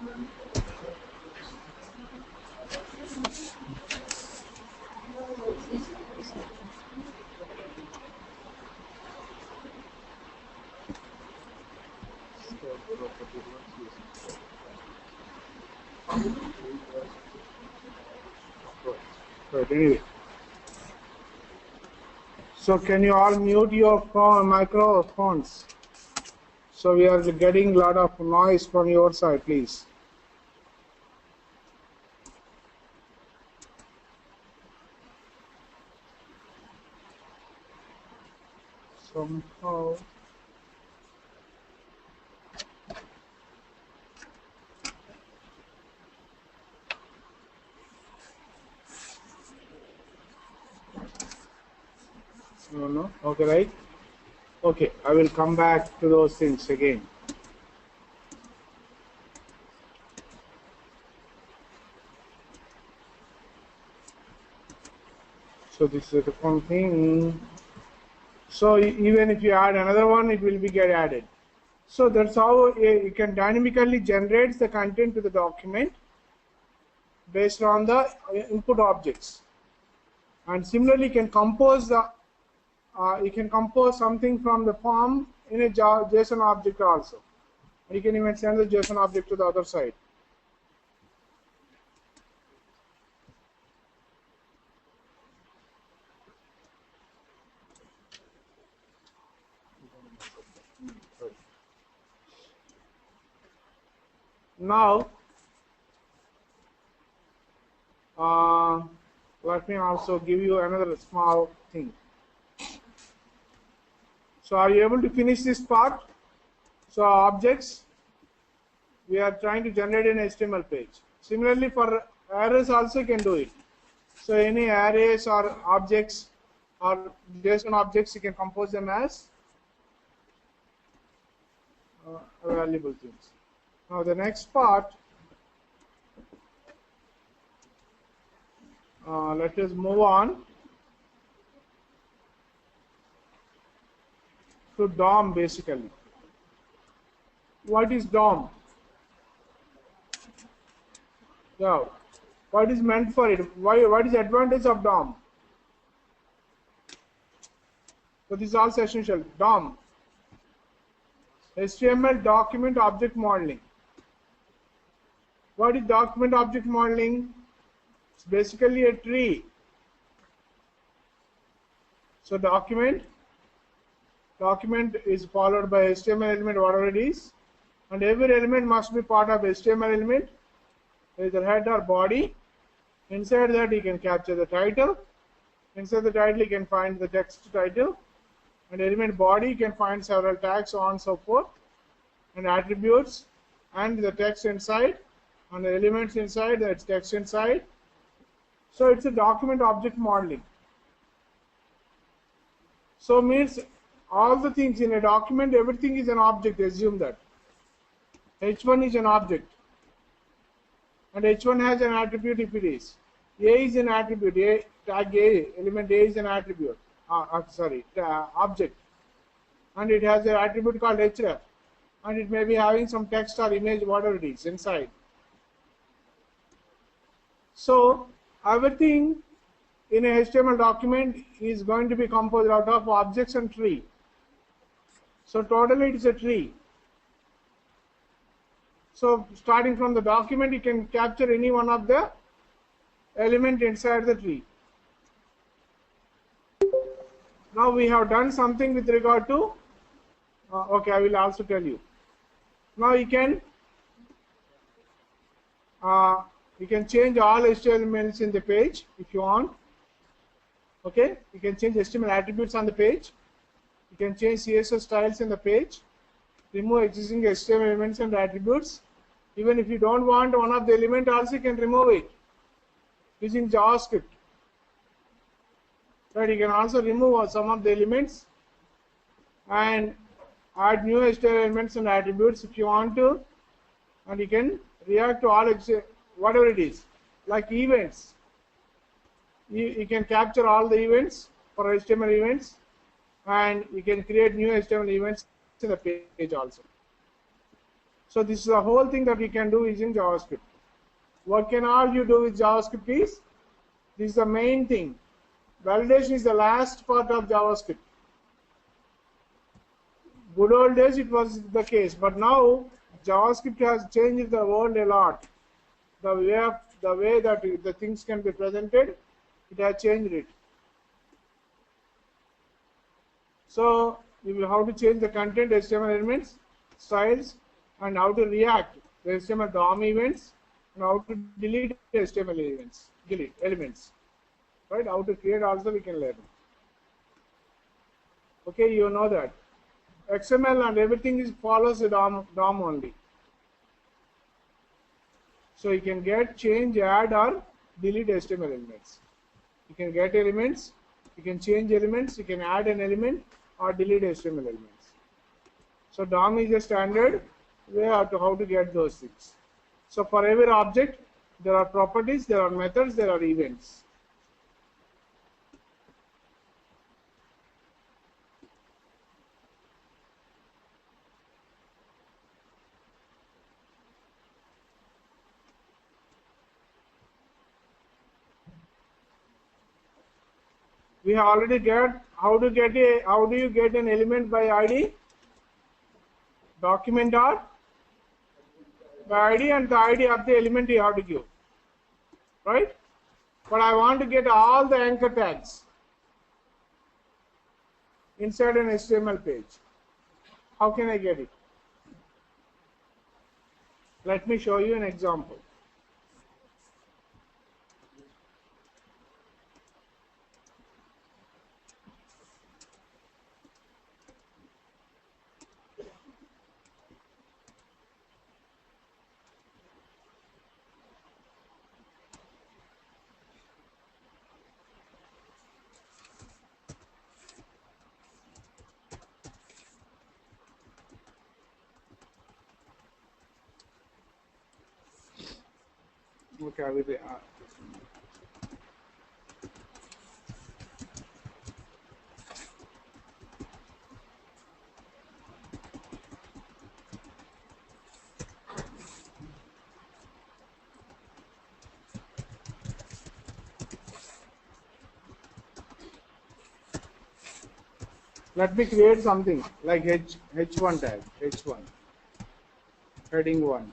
Right, anyway. So can you all mute your microphones? So we are getting a lot of noise from your side, please. Somehow. No. Okay, right? Okay, I will come back to those things again. So this is the one thing. So even if you add another one, it will be get added. So that's how you can dynamically generate the content to the document based on the input objects. And similarly, you can compose something from the form in a JSON object also. You can even send the JSON object to the other side. Now, let me also give you another small thing. So are you able to finish this part? So objects, we are trying to generate an HTML page. Similarly, for arrays also you can do it. So any arrays or objects or JSON objects, you can compose them as valuable things. Now the next part, let us move on to DOM basically. What is DOM? Yeah. What is meant for it? What is the advantage of DOM? So this is also essential. DOM, HTML document object modeling. What is document object modeling? It's basically a tree. So document is followed by HTML element, whatever it is, and every element must be part of HTML element, either head or body. Inside that you can capture the title. Inside the title you can find the text title, and element body you can find several tags, so on and so forth, and attributes, and the text inside, and the elements inside, that's text inside. So it's a document object modeling. So means all the things in a document, everything is an object. Assume that H1 is an object, and H1 has an attribute if it is. A is an attribute. A tag A, element A is an attribute. Object, and it has an attribute called href, and it may be having some text or image, whatever it is inside. So everything in a HTML document is going to be composed out of objects and tree. So totally it is a tree. So starting from the document, you can capture any one of the element inside the tree. Now we have done something with regard to, okay, I will also tell you. Now you can change all HTML elements in the page if you want. Okay, you can change HTML attributes on the page. You can change CSS styles in the page. Remove existing HTML elements and attributes. Even if you don't want one of the element, also you can remove it using JavaScript. Right, you can also remove some of the elements and add new HTML elements and attributes if you want to, and you can react to all whatever it is, like events. You can capture all the events for HTML events, and you can create new HTML events in the page also. So this is the whole thing that we can do is in JavaScript. What can all you do with JavaScript is, this is the main thing. Validation is the last part of JavaScript. Good old days it was the case, but now JavaScript has changed the world a lot. The way that the things can be presented, it has changed it. So we will how to change the content, HTML elements, styles, and how to react the HTML DOM events, and how to delete HTML elements. Right? How to create also we can learn. Okay, you know that. XML and everything follows the DOM only. So you can get, change, add, or delete HTML elements. You can get elements, you can change elements, you can add an element, or delete HTML elements. So DOM is a standard way to how to get those things. So for every object, there are properties, there are methods, there are events. We have already get how do you get an element by ID? Document dot by ID, and the ID of the element you have to give, right? But I want to get all the anchor tags inside an HTML page. How can I get it? Let me show you an example. Okay, I will. Let me create something like h1 tag, h1, heading 1.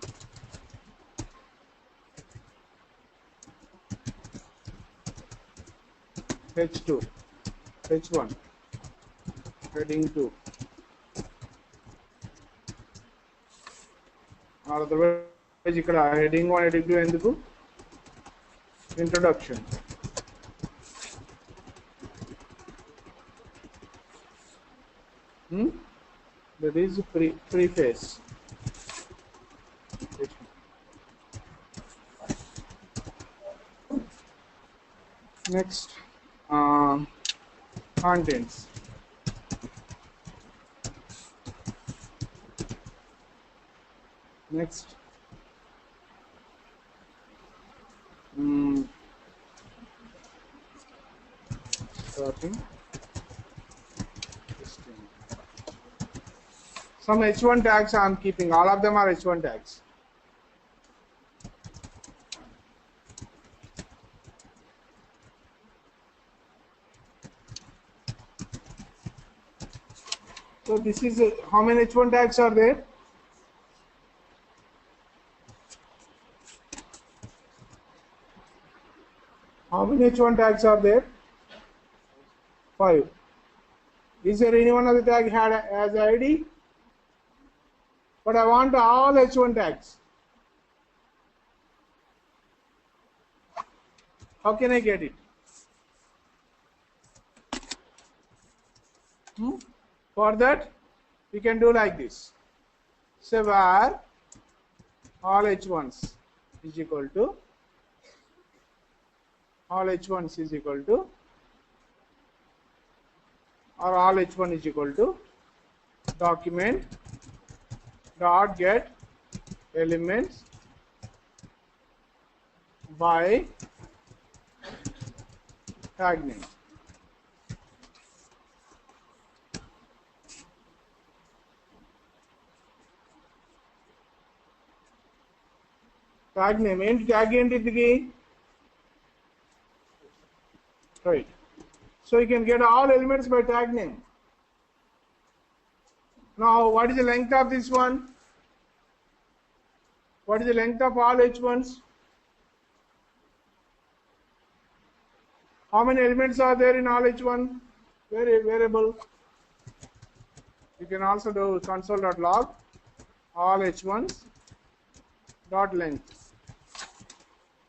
h2, h1, heading 2. Or otherwise, heading 1, heading 2 enduku introduction. That is preface. Next, contents. Next, starting. Some h1 tags I am keeping. All of them are h1 tags. So this is how many h1 tags are there? How many h1 tags are there? 5. Is there any one of the tag had as ID? But I want all h1 tags. How can I get it? For that, we can do like this. Say var all h1s is equal to all h1s is equal to, or all h1 is equal to document dot get elements by tag name. tag name. Tag entity, right? So you can get all elements by tag name. Now, what is the length of this one? What is the length of all h1s? How many elements are there in all h1? Variable. You can also do console.log all h1s dot length.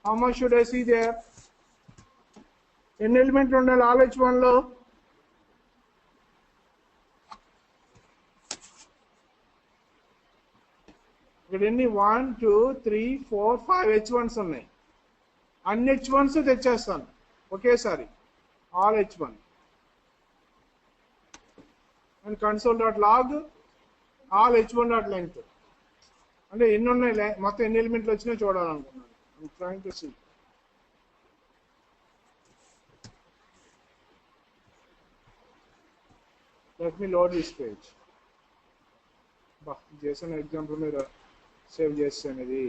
How much should I see there? ఎన్ని ఎలిమెంట్లు ఉండాలి all h1 లో? ఇక్కడ ఎన్ని 1 2 3 4 5 h1s ఉన్నాయి. అన్ని h1s తెచ్చేస్తాను ఒకేసారి, all h1 and console.log all h1 dot length. అంటే ఎన్ని ఉన్నాయి, మొత్తం ఎన్ని ఎలిమెంట్లు వచ్చినాయో చూడాలనుకున్నాను. I'm trying to see. Let me load this page. JSON example మీద సేవ్ చేస్తాను ఇది.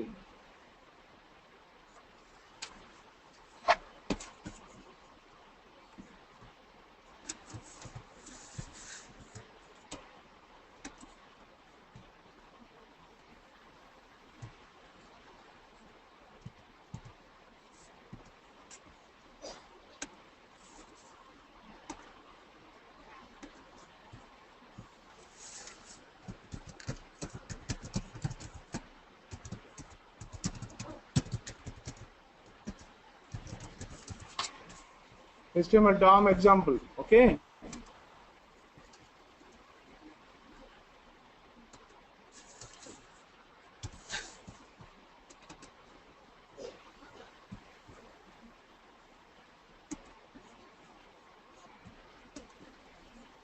HTML DOM example, okay?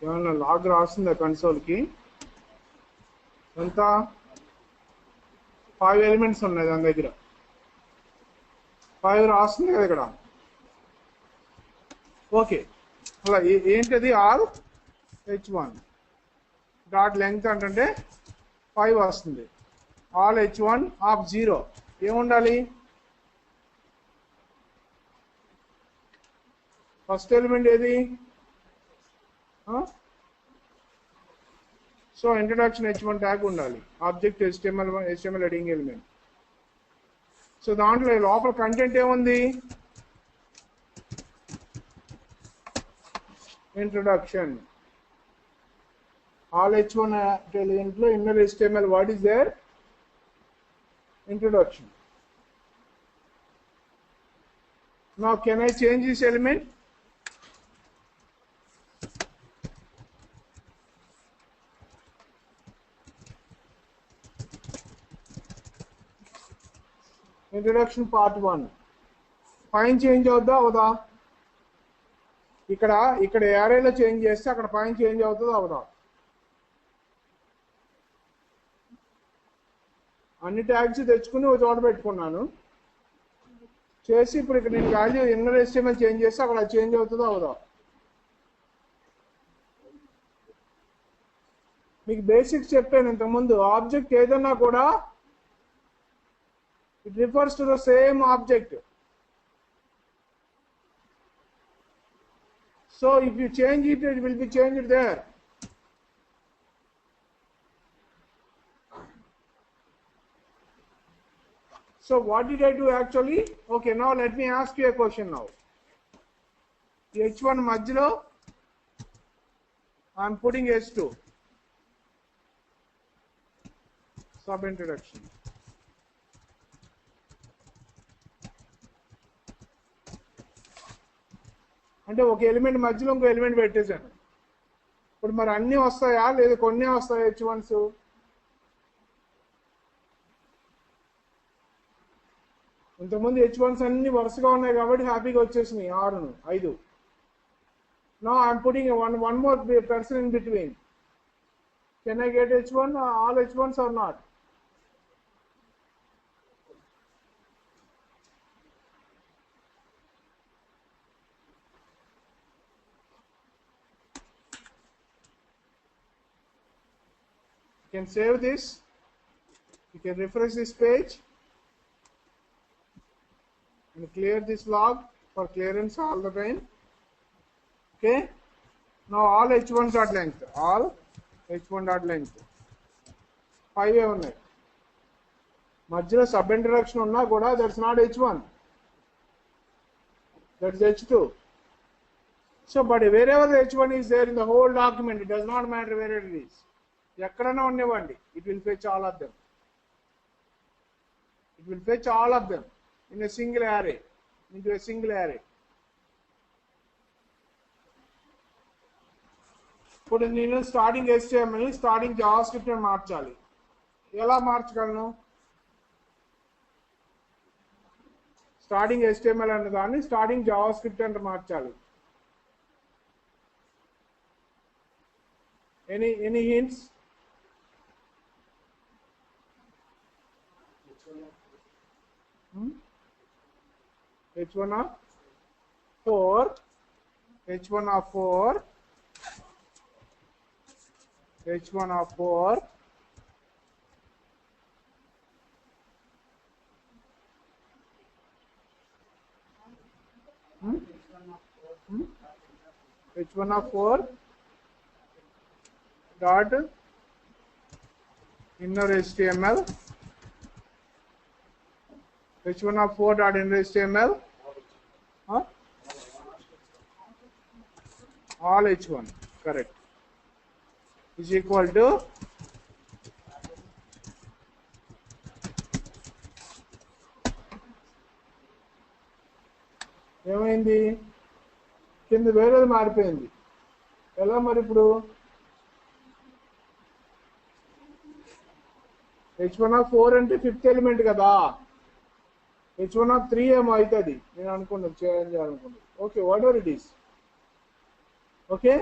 ఏమన్నా లాగ్ రాస్తుందా కన్సోల్ కి? ఎంత 5 ఎలిమెంట్స్ ఉన్నాయి దాని దగ్గర. 5 రాస్తుంది కదా ఇక్కడ. ఓకే, అలా ఏంటది ఆల్ h1 డాట్ లెంగ్త్ అంటే 5 వస్తుంది. ఆల్ h1 ఆఫ్ 0 ఏముండాలి? ఫస్ట్ ఎలిమెంట్ ఏది? సో ఇంట్రడక్షన్ h1 ట్యాగ్ ఉండాలి. Object HTML heading element. So దాంట్లో లోపల కంటెంట్ ఏముంది? Introduction. All h1 element lo inner HTML. What is there? Introduction. Now can I change this element? Introduction part 1. Fine change avudha avada? ఇక్కడ ఏరియాలో change చేస్తే అక్కడ పైన change అవుతుంది అవదా? అన్ని ట్యాగ్స్ తెచ్చుకుని ఒక చోట పెట్టుకున్నాను చేసి, ఇప్పుడు ఇక్కడ నేను వాల్యూ ఇన్నర్ HTML చేంజ్ చేస్తే అక్కడ చేంజ్ అవుతుందో అవదా? మీకు బేసిక్స్ చెప్పాను ఇంతకుముందు. ఆబ్జెక్ట్ ఏదన్నా కూడా it refers to the same object. So if you change it, it will be changed there. So what did I do actually? Okay, now let me ask you a question now. H1 మధ్యలో I am putting H2 sub introduction. అంటే ఒక element మధ్యలో ఇంకో element పెట్టేశాను. ఇప్పుడు మరి అన్నీ వస్తాయా లేదా కొన్ని వస్తాయా h1s? ఇంతకుముందు h1s అన్ని వరుసగా ఉన్నాయి కాబట్టి హ్యాపీగా వచ్చేసినాయి 5. Now I am putting one more person in between. Can I get h1 all h1s or not? You can save this. You can refresh this page. and clear this log for clearance all the time. Okay. Now all h1 dot length, all h1 dot length 5 ఉన్నాయి. మధ్యలో sub introduction ఉన్నా కూడా that's not h1, that's h2. So but wherever the h1 is there in the whole document, it does not matter where it is. ఎక్కడైనా ఉండేవండి, it will fetch all of them. It will fetch all of them in a single array, into a single array. ఇప్పుడు నేను starting HTML ని starting JavaScript అని మార్చాలి. ఎలా మార్చగలను? Starting HTML అన్న దాన్ని స్టార్టింగ్ JavaScript అని మార్చాలి. Any hints? H1 of 4, H1 of 4, H1 of 4, H1 of 4 dot inner HTML, H1 of 4 dot inner HTML, all H1, correct, is equal to ఏమైంది? కింద వేరేది మారిపోయింది. ఎలా మరి ఇప్పుడు? h1 of 4 అంటే ఫిఫ్త్ ఎలిమెంట్ కదా, h1 of 3 ఏమో అవుతుంది నేను అనుకున్నాను, చేంజ్ చేయాలనుకున్నాను. Okay, what ever it is. Okay,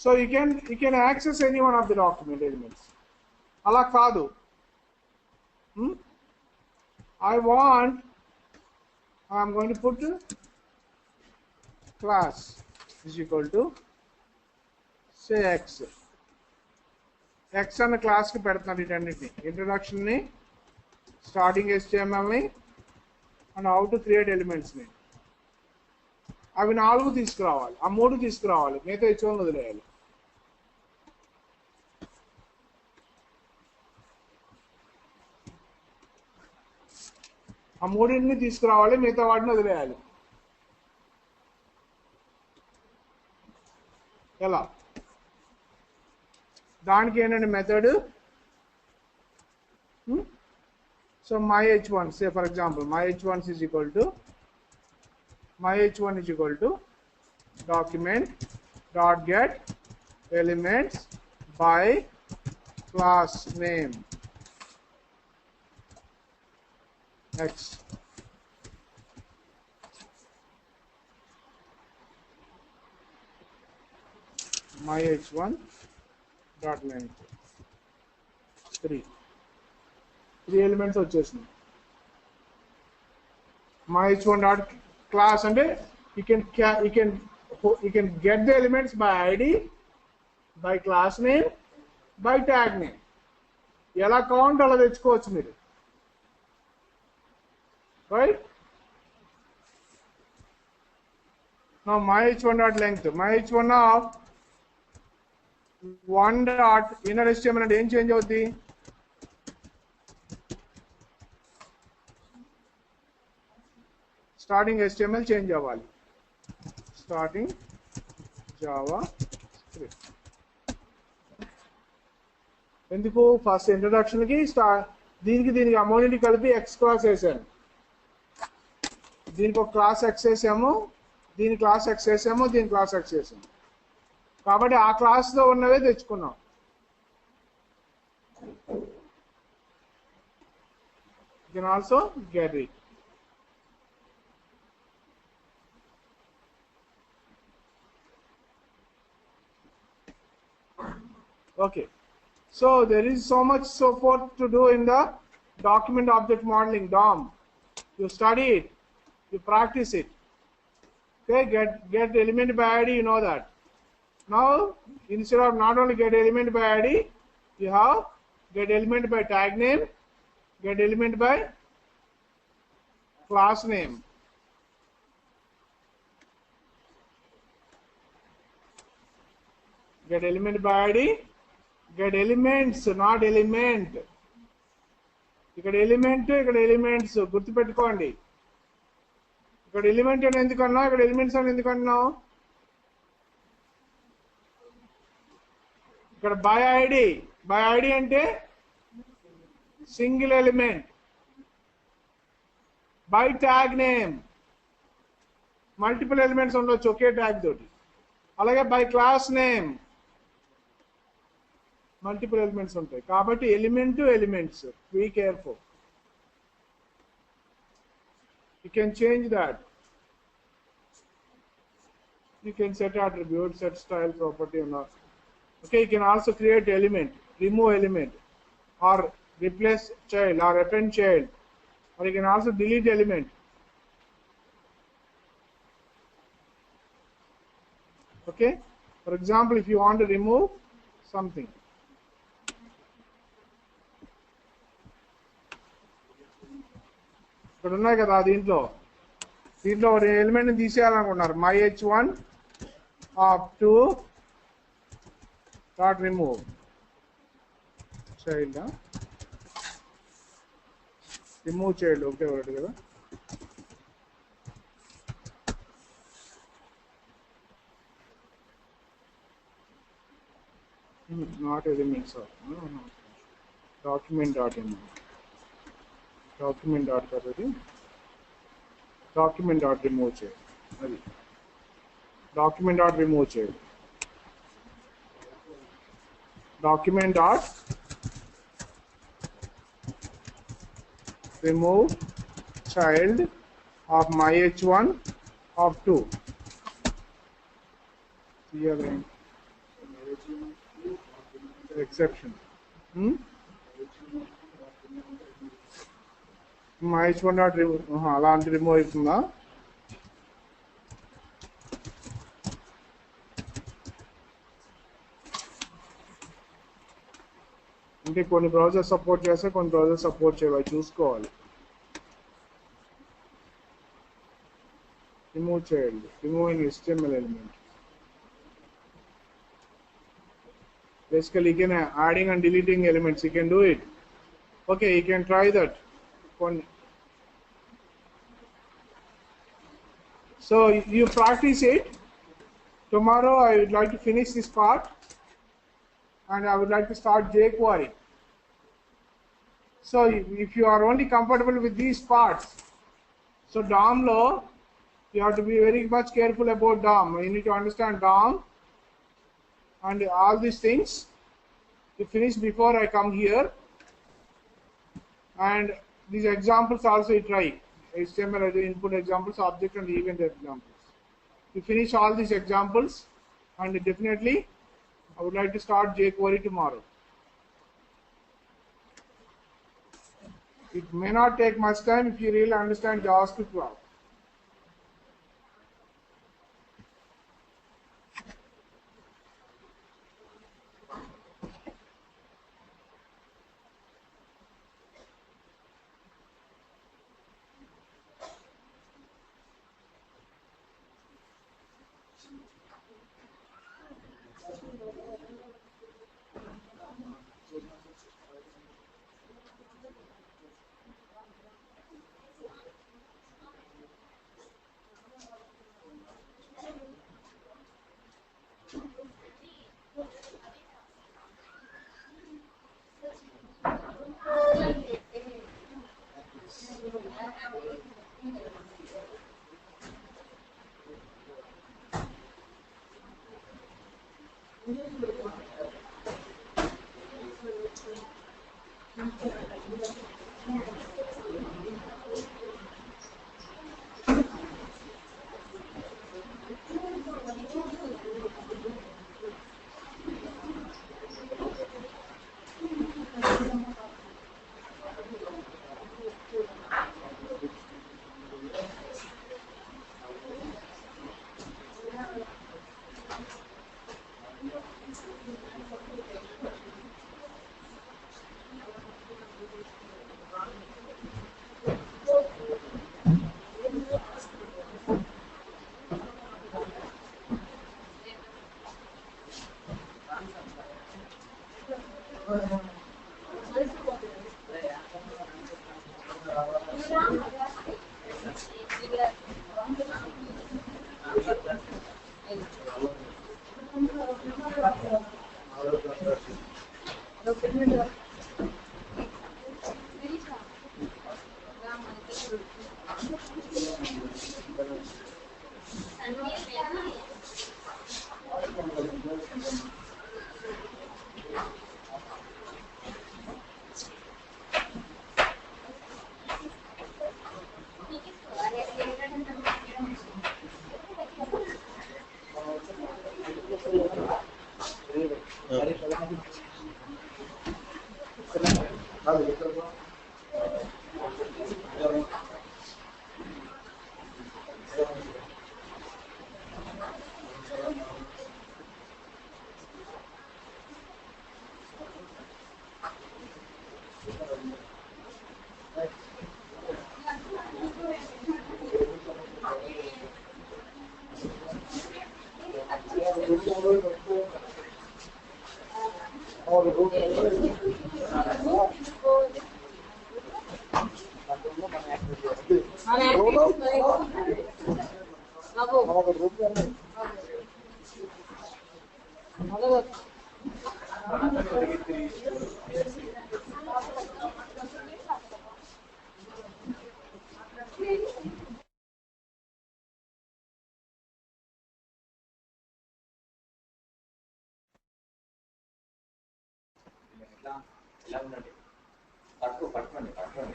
so you can access any one of the document elements. అలా కాదు, I'm going to put class is equal to say x అన్న class కి పెడుతున్నాను వీటన్నిటిని, ఇంట్రొడక్షన్ ని, స్టార్టింగ్ HTML ని and how to create elements ని. అవి 4 తీసుకురావాలి, ఆ 3 తీసుకురావాలి, మిగతా h1 వదిలేయాలి. ఆ 3 తీసుకురావాలి, మిగతా వాటిని వదిలేయాలి. ఎలా? దానికి ఏంటంటే method, so my h1, say for example my h1 is equal to document dot get elements by class name x. My h1 dot length 3 elements వచ్చేసినాయి. My h1 dot class అంటే you can get the elements by id, by class name, by tag name. ఎలా count అలా తెచ్చుకోవచ్చు మీరు, right? Now my h1 dot length, my h1 of 1 dot inner HTML అంటే ఏం change అవుద్ది? Starting HTML change అవ్వాలి, starting JavaScript. ఎందుకు? First introduction కి దీనికి అమౌంట్ కలిపి x క్లాస్ వేసాను, దీనికి ఒక క్లాస్ x వేసాము, దీని క్లాస్ x వేసాము, దీని క్లాస్ x వేసాము. కాబట్టి ఆ క్లాస్ లో ఉన్నవే తెచ్చుకున్నాం. You can also get it. Okay, so there is so much so forth to do in the document object modeling, DOM. You study it, you practice it. Okay, get element by ID, you know that. Now instead of not only get element by ID, you have get element by tag name, Get element by class name. Get element by ID. Get elements, not element. ఇక్కడ element, ఇక్కడ elements గుర్తుపెట్టుకోండి. ఇక్కడ element అని ఎందుకన్నా, ఇక్కడ elements అని ఎందుకన్నావు? ఇక్కడ బై ఐడి. బై ఐడి అంటే single element. By tag name multiple elements ఉండొచ్చు ఒకే ట్యాగ్ తోటి. అలాగే by class name multiple elements ఉంటాయి. కాబట్టి element elements, be careful. You can change that. You can set attribute, set style property or not. Okay, you can also create element, remove element, or replace child or append child, or you can also delete element. Okay, for example, if you want to remove something, ఇక్కడ ఉన్నాయి కదా, దీంట్లో ఒక element తీసేయాలనుకుంటున్నారు. myh1 of 2 dot remove child. Remove child ఒకటే ఒకటి కదా. not elements of no. document dot remove. document dot करेंगे, document dot remove चाहिए, अभी document dot remove चाहिए, document dot remove child of myh1 of 2. Here exception. myh1 dot remove అలాంటి remove అవుతుందా? అంటే కొన్ని బ్రౌజర్ సపోర్ట్ చేస్తే కొన్ని బ్రౌజర్ సపోర్ట్ చేయవాలి, చూసుకోవాలి. రిమూవ్ చేయండి, remove in HTML element. Basically, you can adding and deleting elements. You can do it. Okay, you can try that. So you practice it. Tomorrow I would like to finish this part, and I would like to start jQuery. So if you are only comfortable with these parts, so DOM lo you have to be very much careful about DOM. You need to understand DOM and all these things. You finish before I come here, and these examples also you try. HTML input examples, object and event examples. You finish all these examples, and definitely I would like to start jQuery tomorrow. It may not take much time if you really understand JavaScript well.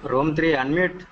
Room 3 unmute.